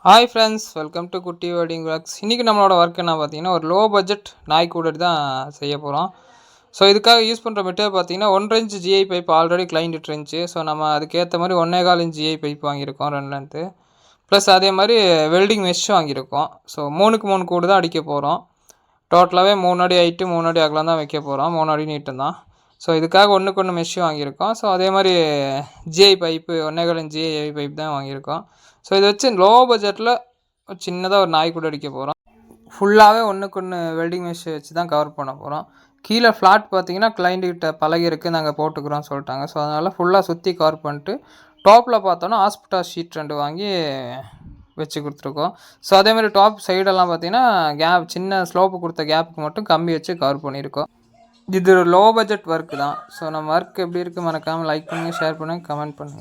Hi friends, welcome to குட்டி wedding works. இன்றைக்கி நம்மளோட ஒர்க் என்ன பார்த்தீங்கன்னா, ஒரு லோ பட்ஜெட் நாய்க்கூட தான் செய்ய போகிறோம். ஸோ இதுக்காக யூஸ் பண்ணுற மெட்டீரியல் பார்த்தீங்கன்னா 1 inch GI pipe already client இருந்துச்சு. ஸோ நம்ம அதுக்கேற்ற மாதிரி 1.25 இன்ச் ஜிஐ பைப் வாங்கியிருக்கோம் 2 லென்த்து. ப்ளஸ் அதே மாதிரி வெல்டிங் மெஷ் வாங்கியிருக்கோம். ஸோ 3க்கு 3 கூடு தான் அடிக்க போகிறோம். டோட்டலாகவே 3 அடி ஹைட்டு 3 அடி அகலம் தான் வைக்க போகிறோம். 3 அடி நீட்டம் தான். ஸோ இதுக்காக ஒன்றுக்கு ஒன்று மெஷ் வாங்கியிருக்கோம். ஸோ அதே மாதிரி GI pipe 1.25 inch GI pipe தான் வாங்கியிருக்கோம். ஸோ இதை வச்சு லோ பட்ஜெட்டில் சின்னதாக ஒரு நாய்க்கூட அடிக்க போகிறோம். ஃபுல்லாகவே ஒன்றுக்கு ஒன்று வெல்டிங் மெஷ் வச்சு தான் கவர் பண்ண போகிறோம். கீழே ஃப்ளாட் பார்த்தீங்கன்னா கிளைண்ட்டுக்கிட்ட பழகி இருக்குது, நாங்கள் போட்டுக்கிறோம்னு சொல்லிட்டாங்க. ஸோ அதனால் ஃபுல்லாக சுற்றி கவர் பண்ணிட்டு டாப்பில் பார்த்தோன்னா ஹாஸ்பிட்டல் ஷீட் 2 வாங்கி வச்சு கொடுத்துருக்கோம். ஸோ அதேமாதிரி டாப் சைடெல்லாம் பார்த்தீங்கன்னா சின்ன ஸ்லோப்பு கொடுத்த கேப்புக்கு மட்டும் கம்பி வச்சு கவர் பண்ணியிருக்கோம். இது ஒரு லோ பட்ஜெட் ஒர்க்கு தான். ஸோ நம்ம ஒர்க் எப்படி இருக்குது மறக்காமல் லைக் பண்ணுங்கள், ஷேர் பண்ணுங்கள், கமெண்ட் பண்ணுங்கள்.